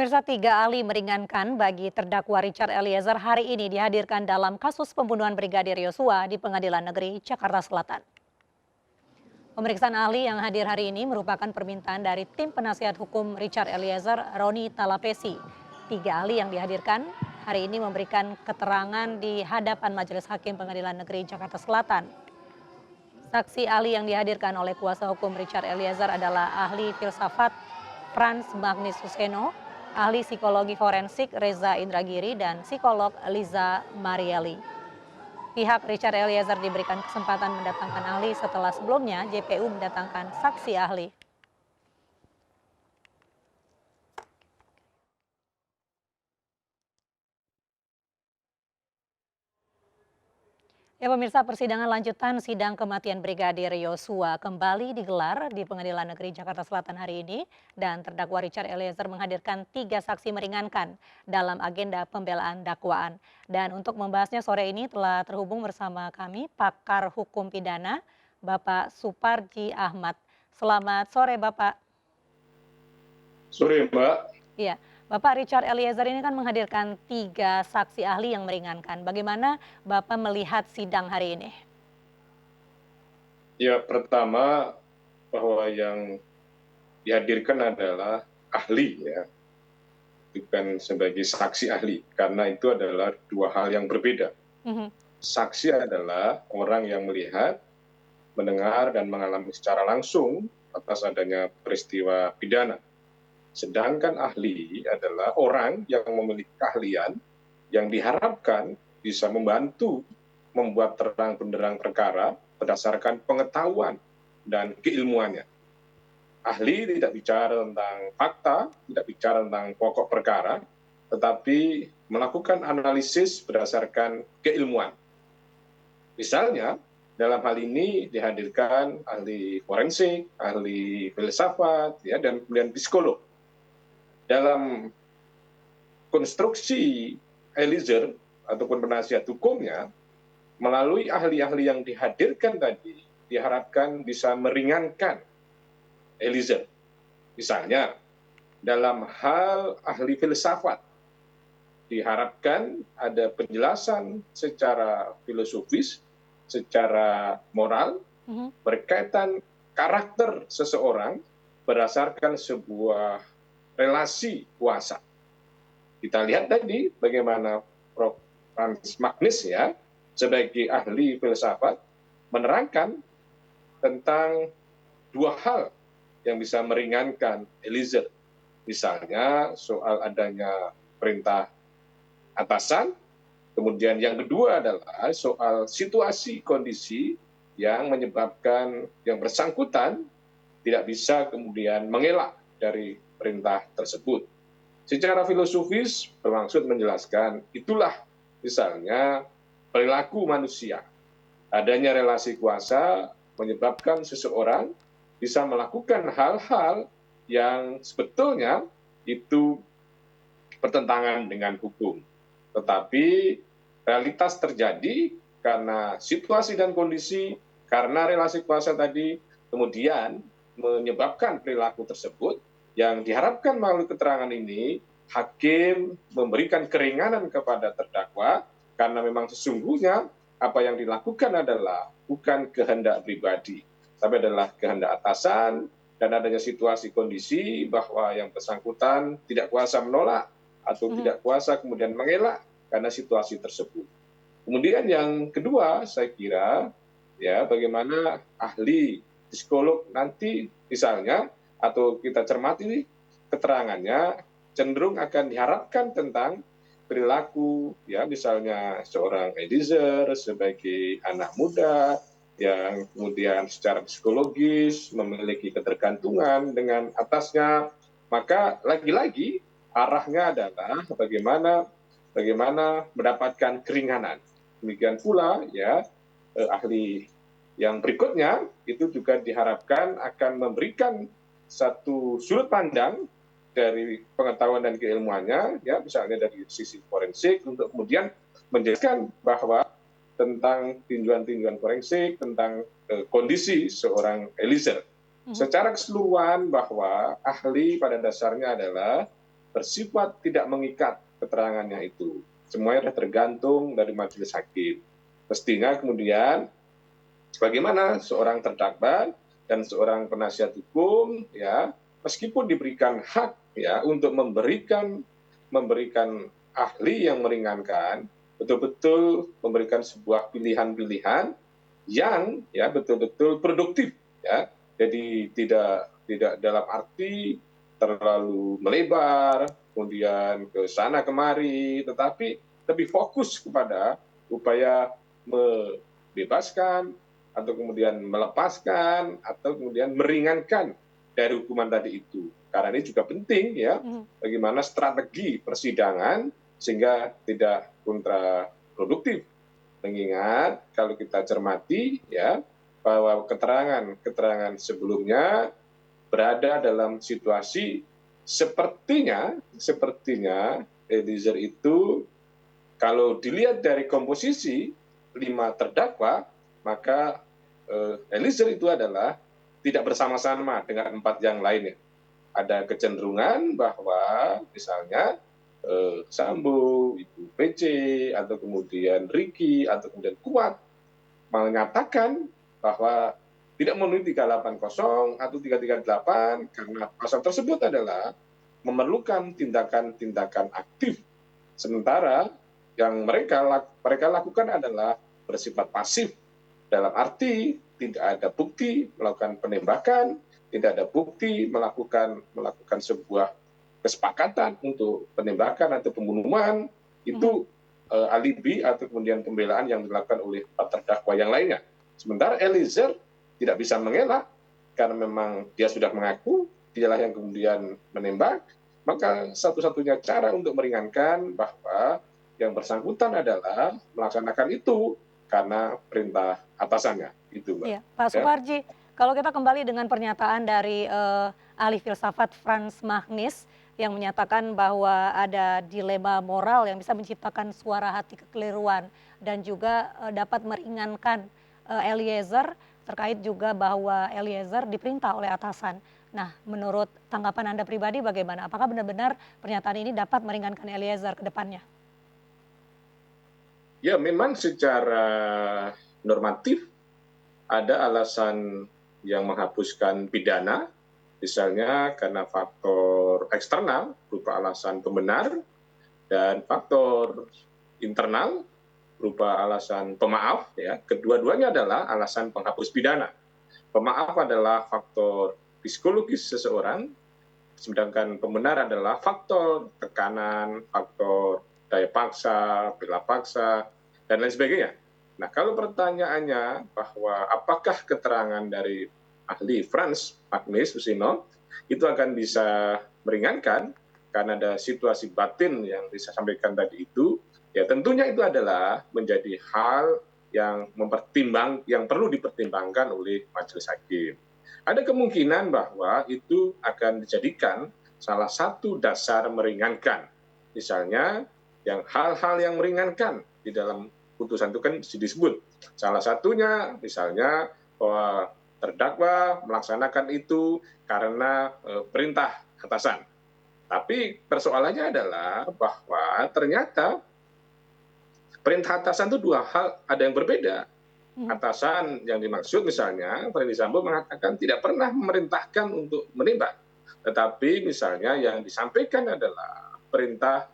Pemirsa, 3 ahli meringankan bagi terdakwa Richard Eliezer hari ini dihadirkan dalam kasus pembunuhan Brigadir Yosua di Pengadilan Negeri Jakarta Selatan. Pemeriksaan ahli yang hadir hari ini merupakan permintaan dari tim penasihat hukum Richard Eliezer, Roni Talapesi. 3 ahli yang dihadirkan hari ini memberikan keterangan di hadapan Majelis Hakim Pengadilan Negeri Jakarta Selatan. Saksi ahli yang dihadirkan oleh kuasa hukum Richard Eliezer adalah ahli filsafat Frans Magnis Suseno, ahli psikologi forensik Reza Indragiri, dan psikolog Liza Marieli. Pihak Richard Eliezer diberikan kesempatan mendatangkan ahli setelah sebelumnya JPU mendatangkan saksi ahli. Ya pemirsa, persidangan lanjutan sidang kematian Brigadir Yosua kembali digelar di Pengadilan Negeri Jakarta Selatan hari ini dan terdakwa Richard Eliezer menghadirkan 3 saksi meringankan dalam agenda pembelaan dakwaan. Dan untuk membahasnya sore ini telah terhubung bersama kami pakar hukum pidana Bapak Suparji Ahmad. Selamat sore Bapak. Sore Mbak. Iya. Bapak, Richard Eliezer ini kan menghadirkan 3 saksi ahli yang meringankan. Bagaimana Bapak melihat sidang hari ini? Ya, pertama bahwa yang dihadirkan adalah ahli ya, bukan sebagai saksi ahli, karena itu adalah 2 hal yang berbeda. Saksi adalah orang yang melihat, mendengar, dan mengalami secara langsung atas adanya peristiwa pidana. Sedangkan ahli adalah orang yang memiliki keahlian yang diharapkan bisa membantu membuat terang benderang perkara berdasarkan pengetahuan dan keilmuannya. Ahli tidak bicara tentang fakta, tidak bicara tentang pokok perkara, tetapi melakukan analisis berdasarkan keilmuan. Misalnya, dalam hal ini dihadirkan ahli forensik, ahli filsafat, ya, dan kemudian psikolog. Dalam konstruksi Eliezer ataupun penasihat hukumnya, melalui ahli-ahli yang dihadirkan tadi, diharapkan bisa meringankan Eliezer. Misalnya, dalam hal ahli filsafat, diharapkan ada penjelasan secara filosofis, secara moral, berkaitan karakter seseorang berdasarkan sebuah relasi kuasa. Kita lihat tadi bagaimana Prof. Frans Magnis ya, sebagai ahli filsafat menerangkan tentang 2 hal yang bisa meringankan Eliezer. Misalnya soal adanya perintah atasan, kemudian yang kedua adalah soal situasi kondisi yang menyebabkan yang bersangkutan tidak bisa kemudian mengelak dari perintah tersebut. Secara filosofis bermaksud menjelaskan itulah misalnya perilaku manusia. Adanya relasi kuasa menyebabkan seseorang bisa melakukan hal-hal yang sebetulnya itu bertentangan dengan hukum. Tetapi realitas terjadi karena situasi dan kondisi, karena relasi kuasa tadi kemudian menyebabkan perilaku tersebut. Yang diharapkan melalui keterangan ini, hakim memberikan keringanan kepada terdakwa karena memang sesungguhnya apa yang dilakukan adalah bukan kehendak pribadi, tapi adalah kehendak atasan dan adanya situasi kondisi bahwa yang bersangkutan tidak kuasa menolak atau tidak kuasa kemudian mengelak karena situasi tersebut. Kemudian yang kedua, saya kira ya bagaimana ahli psikolog nanti misalnya atau kita cermati keterangannya cenderung akan diharapkan tentang perilaku ya misalnya seorang Eliezer sebagai anak muda yang kemudian secara psikologis memiliki ketergantungan dengan atasnya, maka lagi-lagi arahnya adalah bagaimana mendapatkan keringanan. Demikian pula ya ahli yang berikutnya itu juga diharapkan akan memberikan satu sudut pandang dari pengetahuan dan keilmuannya, ya misalnya dari sisi forensik untuk kemudian menjelaskan bahwa tentang tinjauan-tinjauan forensik tentang kondisi seorang Eliezer. Secara keseluruhan bahwa ahli pada dasarnya adalah bersifat tidak mengikat keterangannya itu. Semuanya tergantung dari majelis hakim. Mestinya kemudian bagaimana seorang terdakwa dan seorang penasihat hukum ya meskipun diberikan hak ya untuk memberikan ahli yang meringankan, betul-betul memberikan sebuah pilihan-pilihan yang ya betul-betul produktif ya. Jadi tidak dalam arti terlalu melebar, kemudian ke sana kemari, tetapi lebih fokus kepada upaya membebaskan atau kemudian melepaskan atau kemudian meringankan dari hukuman tadi itu. Karena ini juga penting ya, bagaimana strategi persidangan sehingga tidak kontraproduktif. Mengingat kalau kita cermati ya bahwa keterangan sebelumnya berada dalam situasi sepertinya Eliezer itu kalau dilihat dari komposisi 5 terdakwa, maka Eliezer itu adalah tidak bersama-sama dengan 4 yang lainnya. Ada kecenderungan bahwa misalnya Sambo, Ibu PC, atau kemudian Ricky, atau kemudian Kuat mengatakan bahwa tidak memenuhi 380 atau 338 karena pasal tersebut adalah memerlukan tindakan-tindakan aktif. Sementara yang mereka lakukan adalah bersifat pasif, dalam arti tidak ada bukti melakukan penembakan, tidak ada bukti melakukan sebuah kesepakatan untuk penembakan atau pembunuhan. Itu alibi atau kemudian pembelaan yang dilakukan oleh 4 terdakwa yang lainnya. Sementara Eliezer tidak bisa mengelak karena memang dia sudah mengaku dialah yang kemudian menembak, maka satu-satunya cara untuk meringankan bahwa yang bersangkutan adalah melaksanakan itu karena perintah atasannya. Itu, Mbak. Iya, Pak Suparji, kalau kita kembali dengan pernyataan dari ahli filsafat Frans Magnis yang menyatakan bahwa ada dilema moral yang bisa menciptakan suara hati kekeliruan dan juga dapat meringankan Eliezer terkait juga bahwa Eliezer diperintah oleh atasan. Nah, menurut tanggapan Anda pribadi bagaimana? Apakah benar-benar pernyataan ini dapat meringankan Eliezer ke depannya? Ya, memang secara normatif ada alasan yang menghapuskan pidana, misalnya karena faktor eksternal berupa alasan pembenar dan faktor internal berupa alasan pemaaf. Ya, kedua-duanya adalah alasan penghapus pidana. Pemaaf adalah faktor psikologis seseorang, sedangkan pembenar adalah faktor tekanan, faktor daya paksa, bela paksa, dan lain sebagainya. Nah, kalau pertanyaannya bahwa apakah keterangan dari ahli Frans Magnis Susino itu akan bisa meringankan karena ada situasi batin yang disampaikan tadi itu, ya tentunya itu adalah menjadi hal yang perlu dipertimbangkan oleh majelis hakim. Ada kemungkinan bahwa itu akan dijadikan salah satu dasar meringankan. Misalnya yang hal-hal yang meringankan di dalam putusan itu kan disebut. Salah satunya misalnya bahwa terdakwa melaksanakan itu karena perintah atasan. Tapi persoalannya adalah bahwa ternyata perintah atasan itu 2 hal, ada yang berbeda. Atasan yang dimaksud misalnya Ferdy Sambo mengatakan tidak pernah memerintahkan untuk menembak. Tetapi misalnya yang disampaikan adalah perintah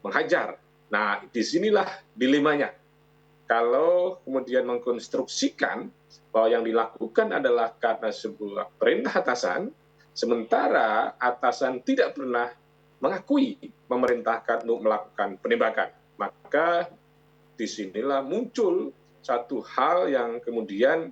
menghajar. Nah, disinilah dilemanya. Kalau kemudian mengkonstruksikan bahwa yang dilakukan adalah karena sebuah perintah atasan, sementara atasan tidak pernah mengakui memerintahkan untuk melakukan penembakan, maka disinilah muncul satu hal yang kemudian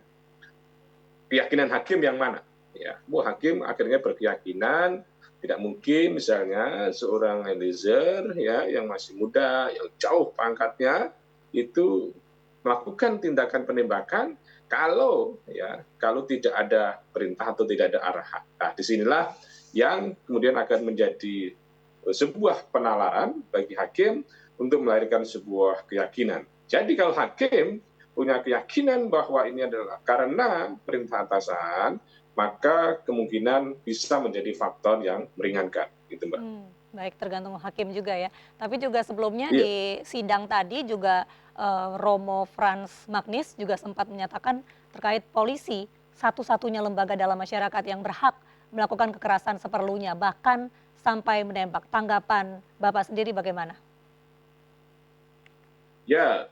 keyakinan hakim yang mana. Ya, hakim akhirnya berkeyakinan tidak mungkin misalnya seorang Eliezer ya yang masih muda, yang jauh pangkatnya itu melakukan tindakan penembakan kalau tidak ada perintah atau tidak ada arahan. Nah, disinilah yang kemudian akan menjadi sebuah penalaran bagi hakim untuk melahirkan sebuah keyakinan. Jadi kalau hakim punya keyakinan bahwa ini adalah karena perintah atasan, maka kemungkinan bisa menjadi faktor yang meringankan, gitu Mbak. Baik, tergantung hakim juga ya. Tapi juga sebelumnya Iya, di sidang tadi juga, Romo Frans Magnis juga sempat menyatakan terkait polisi satu-satunya lembaga dalam masyarakat yang berhak melakukan kekerasan seperlunya, bahkan sampai menembak. Tanggapan Bapak sendiri bagaimana? ya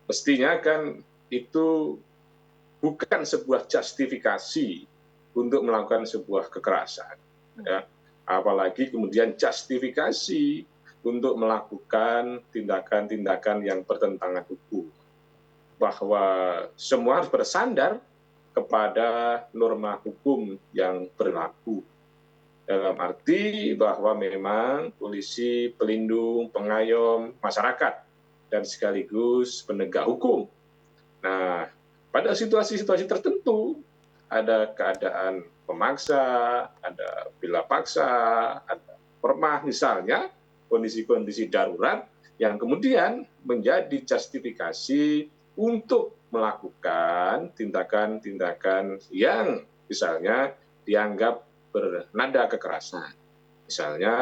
mestinya kan itu bukan sebuah justifikasi untuk melakukan sebuah kekerasan, Mmm, ya. Apalagi kemudian justifikasi untuk melakukan tindakan-tindakan yang bertentangan hukum. Bahwa semua harus bersandar kepada norma hukum yang berlaku. Dalam arti bahwa memang polisi pelindung, pengayom masyarakat, dan sekaligus penegak hukum. Nah, pada situasi-situasi tertentu, ada keadaan pemaksa, ada bila paksa, ada permah misalnya, kondisi-kondisi darurat yang kemudian menjadi justifikasi untuk melakukan tindakan-tindakan yang misalnya dianggap bernada kekerasan. Misalnya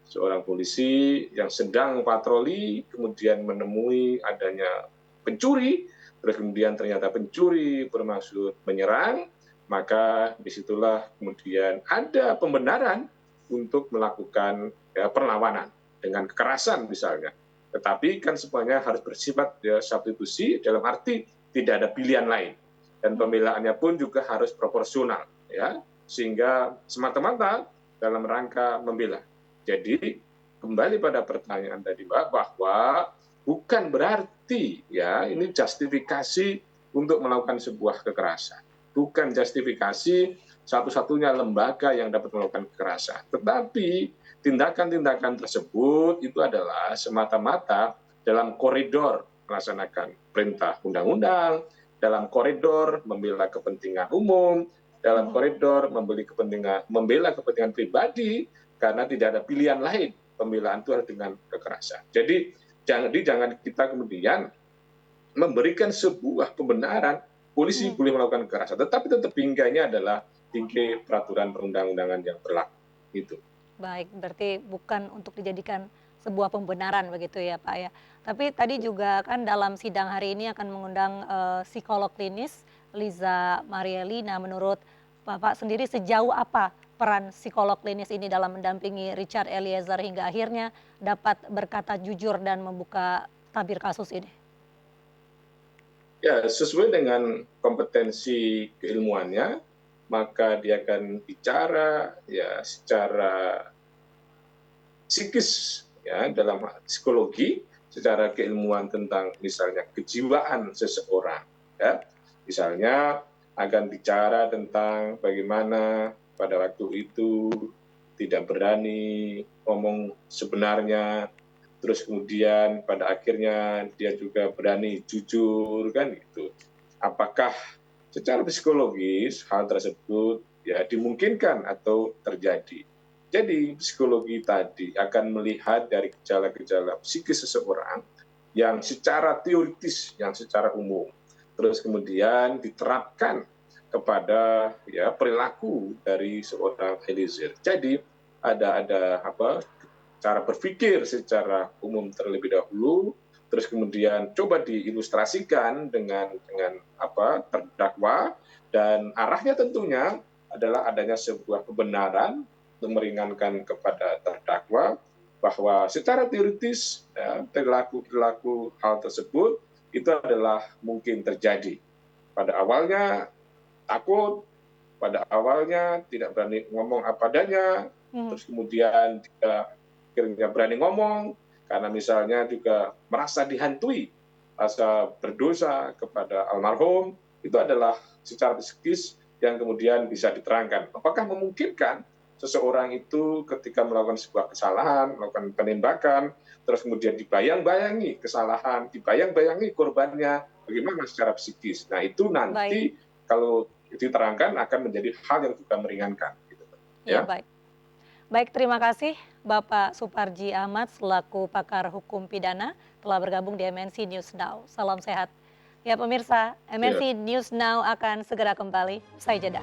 seorang polisi yang sedang patroli kemudian menemui adanya pencuri, terus kemudian ternyata pencuri bermaksud menyerang, maka disitulah kemudian ada pembenaran untuk melakukan perlawanan dengan kekerasan misalnya. Tetapi kan semuanya harus bersifat substitusi dalam arti tidak ada pilihan lain. Dan pembelaannya pun juga harus proporsional, ya, sehingga semata-mata dalam rangka membela. Jadi kembali pada pertanyaan tadi Mbak, bahwa bukan berarti ya ini justifikasi untuk melakukan sebuah kekerasan. Bukan justifikasi satu-satunya lembaga yang dapat melakukan kekerasan. Tetapi tindakan-tindakan tersebut itu adalah semata-mata dalam koridor melaksanakan perintah undang-undang, dalam koridor membela kepentingan umum, dalam koridor membela kepentingan pribadi, karena tidak ada pilihan lain. Pembelaan itu harus dengan kekerasan. Jadi jangan kita kemudian memberikan sebuah pembenaran polisi boleh melakukan kekerasan, tetapi tetap bingkainya adalah bingkai peraturan perundang-undangan yang berlaku. Gitu. Baik, berarti bukan untuk dijadikan sebuah pembenaran begitu ya, Pak, ya. Tapi tadi juga kan dalam sidang hari ini akan mengundang, psikolog klinis Liza Marielina. Menurut Bapak sendiri sejauh apa peran psikolog klinis ini dalam mendampingi Richard Eliezer hingga akhirnya dapat berkata jujur dan membuka tabir kasus ini? Ya, sesuai dengan kompetensi keilmuannya, maka dia akan bicara ya secara psikis, ya, dalam psikologi, secara keilmuan tentang misalnya kejiwaan seseorang, ya. Misalnya akan bicara tentang bagaimana pada waktu itu tidak berani ngomong sebenarnya, terus kemudian pada akhirnya dia juga berani jujur, kan gitu. Apakah secara psikologis hal tersebut ya dimungkinkan atau terjadi? Jadi psikologi tadi akan melihat dari gejala-gejala psikis seseorang yang secara teoritis, yang secara umum, terus kemudian diterapkan kepada ya perilaku dari seorang Eliezer. Jadi ada cara berpikir secara umum terlebih dahulu, terus kemudian coba diilustrasikan dengan terdakwa, dan arahnya tentunya adalah adanya sebuah kebenaran untuk meringankan kepada terdakwa bahwa secara teoritis ya, perilaku hal tersebut itu adalah mungkin terjadi. Pada awalnya takut, pada awalnya tidak berani ngomong apa adanya, Mhm. terus kemudian tidak akhirnya berani ngomong karena misalnya juga merasa dihantui, rasa berdosa kepada almarhum, itu adalah secara psikis yang kemudian bisa diterangkan. Apakah memungkinkan seseorang itu ketika melakukan sebuah kesalahan, melakukan penembakan, terus kemudian dibayang-bayangi kesalahan, dibayang-bayangi korbannya, bagaimana secara psikis. Nah itu Baik, nanti kalau diterangkan akan menjadi hal yang juga meringankan. Gitu. ya Ya. baik. Baik, terima kasih Bapak Suparji Ahmad selaku pakar hukum pidana telah bergabung di MNC News Now. Salam sehat. Ya pemirsa, Ya. MNC News Now akan segera kembali. Usai jeda.